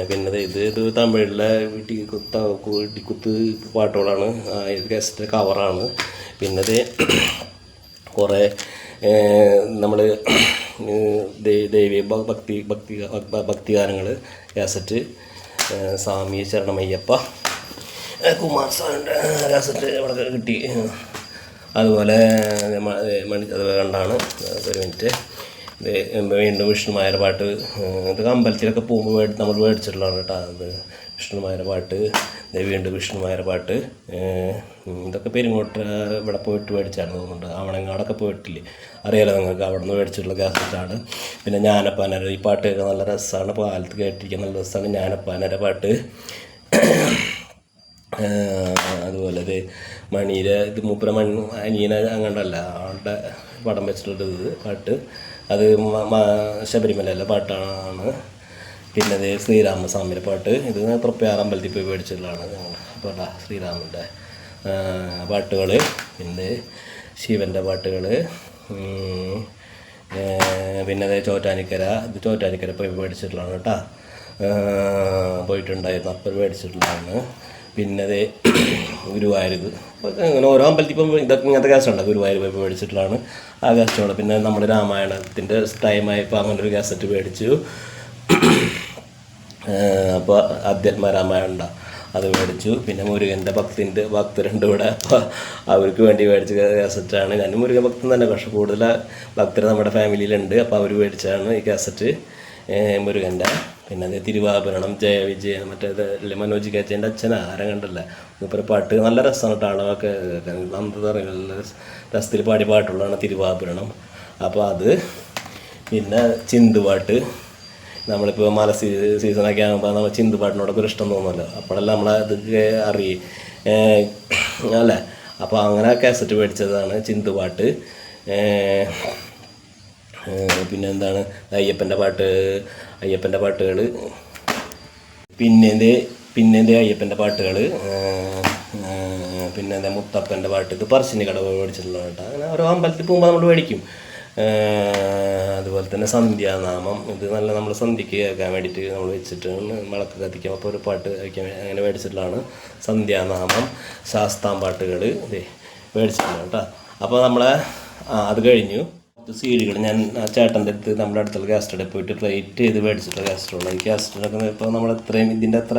പിന്നെ ഇത് തമിഴിലെ ഇടിക്കുത്ത് പാട്ടുകളാണ്. കാസറ്റ് കവറാണ്. പിന്നെ കുറേ നമ്മൾ ദൈവീയ ഭക്തിഗാനങ്ങൾ കാസറ്റ്. സ്വാമി ശരണമയ്യപ്പ, കുമാർ സാറിൻ്റെ കാസറ്റ് ഇവിടെ കിട്ടി. അതുപോലെ അതുപോലെ കണ്ടാണ്. ഒരു മിനിറ്റ്. വീണ്ടും വിഷ്ണുമായരുടെ പാട്ട്. ഇത് അമ്പലത്തിലൊക്കെ പോകുമ്പോൾ നമ്മൾ മേടിച്ചിട്ടുള്ളതാണ് കേട്ടോ. അത് വിഷ്ണുമായരുടെ പാട്ട്. വീണ്ടും വിഷ്ണുമായരുടെ പാട്ട്. ഇതൊക്കെ പെരുങ്ങോട്ട് ഇവിടെ പോയിട്ട് മേടിച്ചാണ് തോന്നുന്നുണ്ട്. അവണങ്ങാടൊക്കെ പോയിട്ടില്ലേ, അറിയാലോ നിങ്ങൾക്ക്. അവിടെ നിന്ന് മേടിച്ചിട്ടുള്ള കാസറ്റാണ്. പിന്നെ ജ്ഞാനപ്പാനര, ഈ പാട്ട് കേൾക്കാൻ നല്ല രസമാണ്. പാലത്ത് കേട്ടിരിക്കാൻ നല്ല രസമാണ് ജ്ഞാനപ്പാനര പാട്ട്. അതുപോലെ മണിയുടെ മൂപ്പര അനിയന അങ്ങോട്ടല്ല ആളുടെ പടം വെച്ചിട്ടുള്ളത് ഇത് പാട്ട്. അത് ശബരിമലയിലെ പാട്ടാണ്. പിന്നെ ശ്രീരാമസ്വാമിയുടെ പാട്ട്. ഇത് തൃപ്പയാറമ്പലത്തിൽ പോയി മേടിച്ചിട്ടുള്ളതാണ് അപ്പോൾ ശ്രീരാമൻ്റെ പാട്ടുകൾ. പിന്നെ ശിവൻ്റെ പാട്ടുകൾ. പിന്നെ ചോറ്റാനിക്കര, ഇത് ചോറ്റാനിക്കര പോയി മേടിച്ചിട്ടുള്ളതാണ് കേട്ടോ. പോയിട്ടുണ്ടായിരുന്നു, അപ്പം മേടിച്ചിട്ടുള്ളതാണ്. പിന്നെ ഗുരുവായൂർ, അങ്ങനെ ഓരോ അമ്പലത്തിൽ ഇപ്പോൾ ഇതൊക്കെ ഇങ്ങനത്തെ കാസറ്റുണ്ട്. ഗുരുവായൂർ പോയി മേടിച്ചിട്ടുള്ളതാണ് ആ കാസറ്റുകൾ. പിന്നെ നമ്മൾ രാമായണത്തിൻ്റെ ടൈമായപ്പോൾ അങ്ങനെ ഒരു കാസറ്റ് മേടിച്ചു. അപ്പോൾ അധ്യാത്മരാമായണ അത് മേടിച്ചു. പിന്നെ മുരുകൻ്റെ ഭക്തരുണ്ട് ഇവിടെ, അപ്പോൾ അവർക്ക് വേണ്ടി മേടിച്ച കാസറ്റാണ്. ഞാൻ മുരുകൻ ഭക്തൻ തന്നെ, പക്ഷേ കൂടുതൽ ഭക്തർ നമ്മുടെ ഫാമിലിയിലുണ്ട്. അപ്പോൾ അവർ മേടിച്ചാണ് ഈ കാസറ്റ് മുരുകൻ്റെ. പിന്നെ തിരുവാഭരണം, ജയവിജയൻ, മറ്റേത് മനോജ് കേച്ചേൻ്റെ അച്ഛനാ ആരം കണ്ടല്ല മൂപ്പര പാട്ട് നല്ല രസമാണ് കേട്ടോ. ആളൊക്കെ എന്താ പറയുക, നല്ല രസത്തിൽ പാടിയ പാട്ടുള്ളതാണ് തിരുവാഭരണം. അപ്പോൾ അത്. പിന്നെ ചിന്തുപാട്ട്, നമ്മളിപ്പോൾ മല സീസണൊക്കെ ആകുമ്പോൾ നമ്മൾ ചിന്തുപാട്ടിനോടൊക്കെ ഒരു ഇഷ്ടം തോന്നുമല്ലോ, അപ്പോഴെല്ലാം നമ്മളത് അറിയും അല്ലേ. അപ്പോൾ അങ്ങനെ കാസറ്റ് മേടിച്ചതാണ് ചിന്തുപാട്ട്. പിന്നെ എന്താണ് അയ്യപ്പൻ്റെ പാട്ടുകൾ, പിന്നെ അയ്യപ്പൻ്റെ പാട്ടുകൾ, പിന്നെ എന്താ മുത്തപ്പൻ്റെ പാട്ട്. ഇത് പറശ്ശിനി കടവ് മേടിച്ചിട്ടുള്ള കേട്ടോ. അങ്ങനെ ഓരോ അമ്പലത്തിൽ പോകുമ്പോൾ നമ്മൾ മേടിക്കും. അതുപോലെ തന്നെ സന്ധ്യാനാമം, ഇത് നല്ല നമ്മൾ സന്ധ്യയ്ക്ക് കേൾക്കാൻ വേണ്ടിയിട്ട് നമ്മൾ വെച്ചിട്ട് വിളക്ക് കത്തിക്കാം. അപ്പോൾ ഒരു പാട്ട് വയ്ക്കാൻ അങ്ങനെ മേടിച്ചിട്ടുള്ളതാണ് സന്ധ്യാനാമം. ശാസ്താംപാട്ടുകൾ ഇതേ മേടിച്ചിട്ടുള്ള കേട്ടോ. അപ്പോൾ നമ്മളെ അത് കഴിഞ്ഞു. സീഡികൾ ഞാൻ ചേട്ടൻ്റെ അടുത്ത് നമ്മുടെ അടുത്തുള്ള ഗ്യാസ്റ്റോടെ പോയിട്ട് റേറ്റ് ചെയ്ത് മേടിച്ചിട്ടുള്ള ഗ്യാസ്റ്റോള. ഈ ഗ്യാസ്റ്റോളൊക്കെ ഇപ്പോൾ നമ്മൾ എത്രയും ഇതിൻ്റെ അത്ര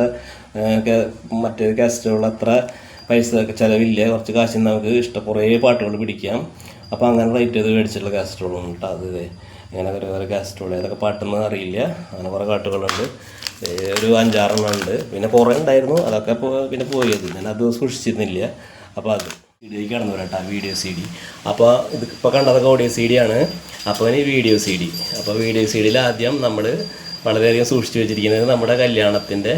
മറ്റേ ഗ്യാസ്റ്റോള അത്ര പൈസ ചിലവില്ല, കുറച്ച് കാശിൽ നമുക്ക് കുറേ പാട്ടുകൾ പിടിക്കാം. അപ്പോൾ അങ്ങനെ റേറ്റ് ചെയ്ത് മേടിച്ചിട്ടുള്ള ഗ്യാസ്റ്റോളും കേട്ടോ. അത് അങ്ങനെ ഓരോ ഗ്യാസ്റ്റോൾ ഏതൊക്കെ പാട്ടൊന്നും അറിയില്ല, അങ്ങനെ കുറേ പാട്ടുകളുണ്ട്, ഒരു 5-6 ഉണ്ട്. പിന്നെ കുറേ ഉണ്ടായിരുന്നു, അതൊക്കെ പിന്നെ പോയത് ഞാനത് സൂക്ഷിച്ചിരുന്നില്ല. അപ്പോൾ അത് വീഡിയോയ്ക്ക് കടന്നു വരാം കേട്ടോ, വീഡിയോ CD. അപ്പോൾ ഇത് ഇപ്പോൾ കണ്ടതൊക്കെ ഓഡിയോ CD ആണ്. അപ്പോൾ ഇനി വീഡിയോ CD. അപ്പോൾ വീഡിയോ CDയിൽ ആദ്യം നമ്മൾ വളരെയധികം സൂക്ഷിച്ച് വെച്ചിരിക്കുന്നത് നമ്മുടെ കല്യാണത്തിൻ്റെ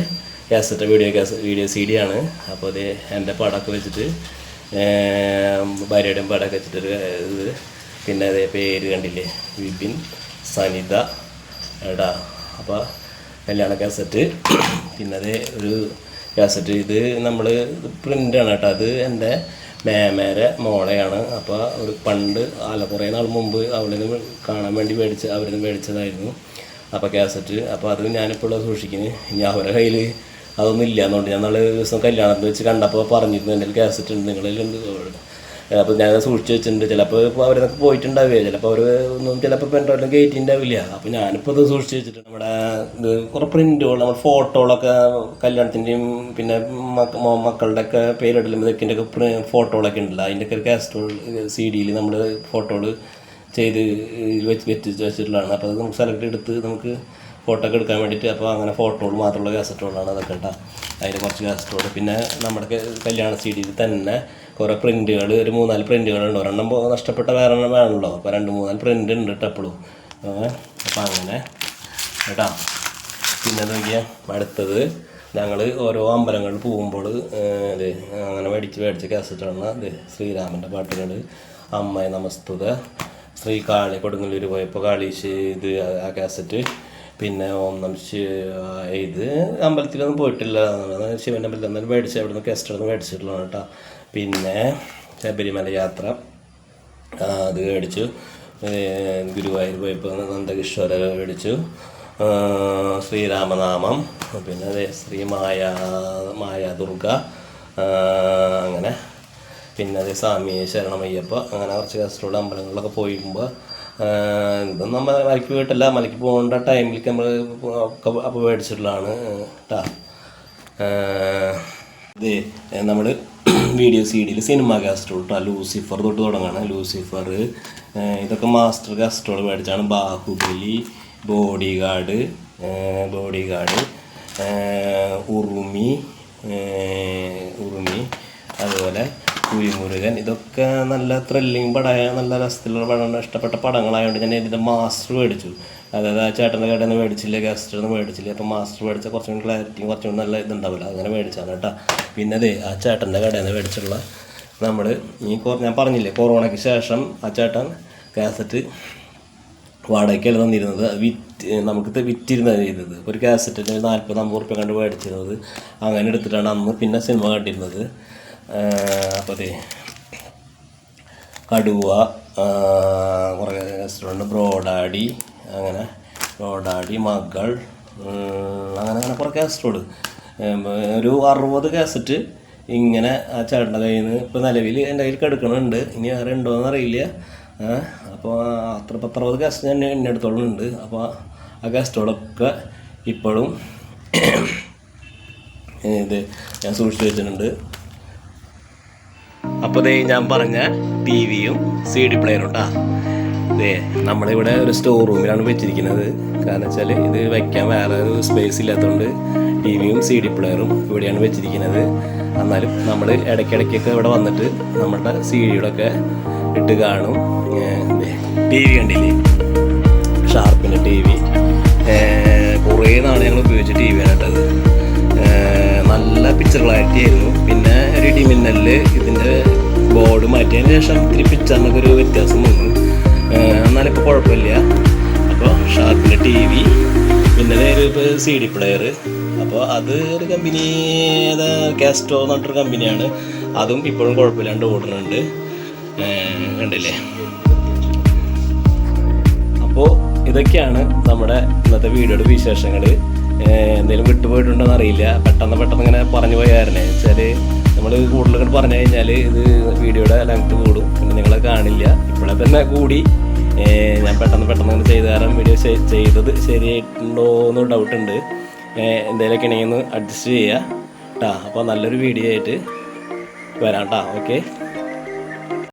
വീഡിയോ CD ആണ്. അപ്പോൾ ഇത് എൻ്റെ പടമൊക്കെ വെച്ചിട്ട് ഭാര്യയുടെയും പടമൊക്കെ വെച്ചിട്ടൊരു ഇത്. പിന്നെ അതേ പേര് കണ്ടില്ലേ, വിപിൻ സനിത എടാ. അപ്പോൾ കല്യാണ കാസറ്റ്. പിന്നെ അതേ ഒരു കാസറ്റ്, ഇത് നമ്മൾ പ്രിൻ്റാണ് കേട്ടോ. അത് എൻ്റെ മേമേരെ മോളെയാണ്. അപ്പോൾ ഒരു പണ്ട് കുറേ നാൾ മുമ്പ് അവളിന് കാണാൻ വേണ്ടി അവരിന്ന് മേടിച്ചതായിരുന്നു അപ്പോൾ കാസറ്റ്. അപ്പോൾ അത് ഞാനിപ്പോൾ സൂക്ഷിക്കുന്നു. ഇനി അവരുടെ കയ്യിൽ അതൊന്നും ഇല്ല എന്നുകൊണ്ട് ഞാൻ നാളെ ദിവസം കല്യാണത്തിൽ വെച്ച് കണ്ടപ്പോൾ പറഞ്ഞിരുന്നു എൻ്റെ കാസറ്റ് ഉണ്ട് നിങ്ങളിലുണ്ട്. അപ്പോൾ ഞാൻ സൂക്ഷിച്ച് വെച്ചിട്ടുണ്ട്. ചിലപ്പോൾ ഇപ്പോൾ അവരൊക്കെ പോയിട്ടുണ്ടാവുക, ചിലപ്പോൾ അവർ ഒന്നും ചിലപ്പോൾ പെൻഡ്രൈവിലും കയറ്റിയിട്ടുണ്ടാവില്ല. അപ്പോൾ ഞാനിപ്പോൾ ഇത് സൂക്ഷിച്ച് വെച്ചിട്ടുണ്ട്. നമ്മുടെ ഇത് കുറേ പ്രിൻറ്റുകൾ, നമ്മുടെ ഫോട്ടോകളൊക്കെ കല്യാണത്തിൻ്റെയും പിന്നെ മക്കളുടെയൊക്കെ പേരിടലും ഇതൊക്കെ ഫോട്ടോകളൊക്കെ ഉണ്ടല്ലോ, അതിൻ്റെയൊക്കെ ഒരു കാസറ്റ് CDയിൽ നമ്മൾ ഫോട്ടോകൾ ചെയ്ത് വെച്ചിട്ടുള്ളതാണ്. അപ്പോൾ അത് നമുക്ക് സെലക്ട് എടുത്ത് നമുക്ക് ഫോട്ടോ ഒക്കെ എടുക്കാൻ വേണ്ടിയിട്ട്. അപ്പോൾ അങ്ങനെ ഫോട്ടോകൾ മാത്രമുള്ള കാസറ്റുകളാണ് അതൊക്കെ കേട്ടോ. അതിൽ കുറച്ച് കാസറ്റുകൾ. പിന്നെ നമ്മുടെ കല്യാണ CDയിൽ തന്നെ കുറേ പ്രിൻറ്റുകൾ, ഒരു 3-4 പ്രിൻറ്റുകളുണ്ട്. ഒരെണ്ണം നഷ്ടപ്പെട്ട വേറെ എണ്ണം വേണമല്ലോ, അപ്പോൾ 2-3 പ്രിൻ്റ് ഉണ്ട് കേട്ടോ എപ്പോഴും. അപ്പോൾ അങ്ങനെ കേട്ടോ. പിന്നെ നോക്കിയാൽ അടുത്തത് ഞങ്ങൾ ഓരോ അമ്പലങ്ങളിൽ പോകുമ്പോൾ ഇത് അങ്ങനെ മേടിച്ച കാസറ്റാണ്. ഇത് ശ്രീരാമൻ്റെ പാട്ടുകൾ, അമ്മയെ നമസ്തുത, ശ്രീ കാളി കൊടുങ്ങല്ലൂർ പോയപ്പോൾ കാളീശ് ഇത് ആ കാസറ്റ്. പിന്നെ ഓം നമ ശിവായ, ഇത് അമ്പലത്തിലൊന്നും പോയിട്ടില്ല, ശിവൻ്റെ അമ്പലത്തിൽ നിന്ന് മേടിച്ച് അവിടെ നിന്ന് കാസറ്റൊന്നും മേടിച്ചിട്ടുള്ളതാണ് കേട്ടോ. പിന്നെ ശബരിമല യാത്ര അത് മേടിച്ചു. ഗുരുവായൂർ പോയപ്പോൾ നന്ദകിഷോര മേടിച്ചു. ശ്രീരാമനാമം, പിന്നെ അതെ ശ്രീ മായാദുർഗ, അങ്ങനെ പിന്നെ അതേ സ്വാമി ശരണമയ്യപ്പ, അങ്ങനെ കുറച്ച് കാസറ്റുള്ള അമ്പലങ്ങളിലൊക്കെ പോയിക്കുമ്പോൾ ഇതൊന്നും നമ്മൾ മലയ്ക്ക് പോയിട്ടില്ല, മലയ്ക്ക് പോകേണ്ട ടൈമിലേക്ക് നമ്മൾ അപ്പോൾ മേടിച്ചിട്ടുള്ളതാണ് കേട്ടോ. ഇത് നമ്മൾ വീഡിയോ CDയിൽ സിനിമ കാസറ്റുകൾ കേട്ടോ. ലൂസിഫർ തൊട്ട് തുടങ്ങാണ്. ലൂസിഫർ ഇതൊക്കെ മാസ്റ്റർ കാസറ്റുകൾ മേടിച്ചാണ്. ബാഹുബലി, ബോഡിഗാർഡ്, ഉറുമി, അതുപോലെ പുലിമുരുകൻ. ഇതൊക്കെ നല്ല ത്രില്ലിങ് പടമായ നല്ല രസത്തിലുള്ള പടമാണ്. ഇഷ്ടപ്പെട്ട പടങ്ങളായതുകൊണ്ട് ഞാൻ ഇതിൻ്റെ മാസ്റ്റർ മേടിച്ചു. അതായത് ആ ചേട്ടൻ്റെ കടയിൽ നിന്ന് മേടിച്ചില്ല, ഗസ്റ്റൊന്നും മേടിച്ചില്ല. അപ്പോൾ മാസ്റ്റർ മേടിച്ചാൽ കുറച്ചും കൂടി ക്ലാരിറ്റിയും കുറച്ചും കൂടി നല്ല ഇതുണ്ടാവില്ല, അങ്ങനെ മേടിച്ചാണ് കേട്ടോ. പിന്നെ അതെ ആ ചേട്ടൻ്റെ കടയിൽ നിന്ന് മേടിച്ചിട്ടുള്ള നമ്മൾ ഞാൻ പറഞ്ഞില്ലേ കൊറോണയ്ക്ക് ശേഷം ആ ചേട്ടൻ കാസറ്റ് വാടകയ്ക്കല്ല തന്നിരുന്നത്, അത് നമുക്ക് വിറ്റിരുന്നത് ചെയ്തത്. ഒരു കാസറ്റിന് 40-50 ഉറുപ്പ്യ കണ്ട് മേടിച്ചിരുന്നത്. അങ്ങനെ എടുത്തിട്ടാണ് അന്ന് പിന്നെ സിനിമ കണ്ടിരുന്നത്. അപ്പോൾ അതെ കടുവ, കുറേ കാസറ്റുകളുണ്ട്. ബ്രോഡാഡി, മകൾ, അങ്ങനെ കുറേ കാസറ്റുകൾ, ഒരു 60 കാസറ്റ് ഇങ്ങനെ ആ ചേട്ടൻ്റെ കയ്യിൽ നിന്ന് ഇപ്പോൾ നിലവിൽ എൻ്റെ കയ്യിൽ കിടക്കണുണ്ട്. ഇനി വേറെ ഉണ്ടോയെന്ന് അറിയില്ല. അപ്പോൾ 60 കാസറ്റ് ഞാൻ എൻ്റെ അടുത്തോളം ഉണ്ട്. അപ്പോൾ ആ കാസറ്റുകളൊക്കെ ഇപ്പോഴും ഇത് ഞാൻ സൂക്ഷിച്ച് വെച്ചിട്ടുണ്ട്. അപ്പോൾ ദേ ഞാൻ പറഞ്ഞ TV-യും CD പ്ലെയറും കേട്ടോ. ഇതേ നമ്മളിവിടെ ഒരു സ്റ്റോർ റൂമിലാണ് വെച്ചിരിക്കുന്നത്. കാരണം വെച്ചാൽ ഇത് വയ്ക്കാൻ വേറെ ഒരു സ്പേസ് ഇല്ലാത്തതുകൊണ്ട് TV-യും CD പ്ലെയറും ഇവിടെയാണ് വെച്ചിരിക്കുന്നത്. എന്നാലും നമ്മൾ ഇടയ്ക്കിടയ്ക്കൊക്കെ ഇവിടെ വന്നിട്ട് നമ്മളുടെ CD-കളൊക്കെ ഇട്ട് കാണും. TV കണ്ടില്ലേ, ഷാർപ്പിൻ്റെ TV, കുറേ നാൾ ഞങ്ങൾ ഉപയോഗിച്ച ടി വി ആണ് കേട്ടത്. നല്ല പിക്ചർ ക്ലാരിറ്റി ആയിരുന്നു. പിന്നെ ഒരു ഇടിമിന്നലിൽ ഇതിൻ്റെ ബോർഡ് മാറ്റിയതിന് ശേഷം ഇത്തിരി പിക്ചറിനൊക്കെ ഒരു വ്യത്യാസം വന്നു. എന്നാലും ഇപ്പോൾ കുഴപ്പമില്ല. അപ്പോൾ ഷാർപ്പിൻ്റെ ടി വി, പിന്നെ ഇപ്പോൾ CD പ്ലെയർ. അപ്പോൾ അത് ഒരു കമ്പനി, കാസ്റ്റോ എന്ന് പറഞ്ഞിട്ടൊരു കമ്പനിയാണ്. അതും ഇപ്പോഴും കുഴപ്പമില്ലാണ്ട് ഓടുന്നുണ്ട്, കണ്ടില്ലേ. അപ്പോൾ ഇതൊക്കെയാണ് നമ്മുടെ ഇന്നത്തെ വീഡിയോയുടെ വിശേഷങ്ങൾ. എന്തെങ്കിലും വിട്ടുപോയിട്ടുണ്ടോയെന്ന് അറിയില്ല. പെട്ടെന്ന് ഇങ്ങനെ പറഞ്ഞു പോയായിരുന്നേ വെച്ചാൽ നമ്മൾ കൂടുതൽ പറഞ്ഞു കഴിഞ്ഞാൽ ഇത് വീഡിയോയുടെ ലെങ്ത് കൂടും, പിന്നെ നിങ്ങളെ കാണില്ല. ഇപ്പോഴെ തന്നെ കൂടി ഞാൻ പെട്ടെന്ന് ഇങ്ങനെ ചെയ്ത കാരണം വീഡിയോ ചെയ്തത് ശരിയായിട്ടുണ്ടോ എന്ന് ഡൗട്ടുണ്ട്. എന്തെങ്കിലുമൊക്കെ ഉണ്ടെങ്കിൽ ഒന്ന് അഡ്ജസ്റ്റ് ചെയ്യുക കേട്ടോ. അപ്പോൾ നല്ലൊരു വീഡിയോ ആയിട്ട് വരാം കേട്ടോ. ഓക്കെ.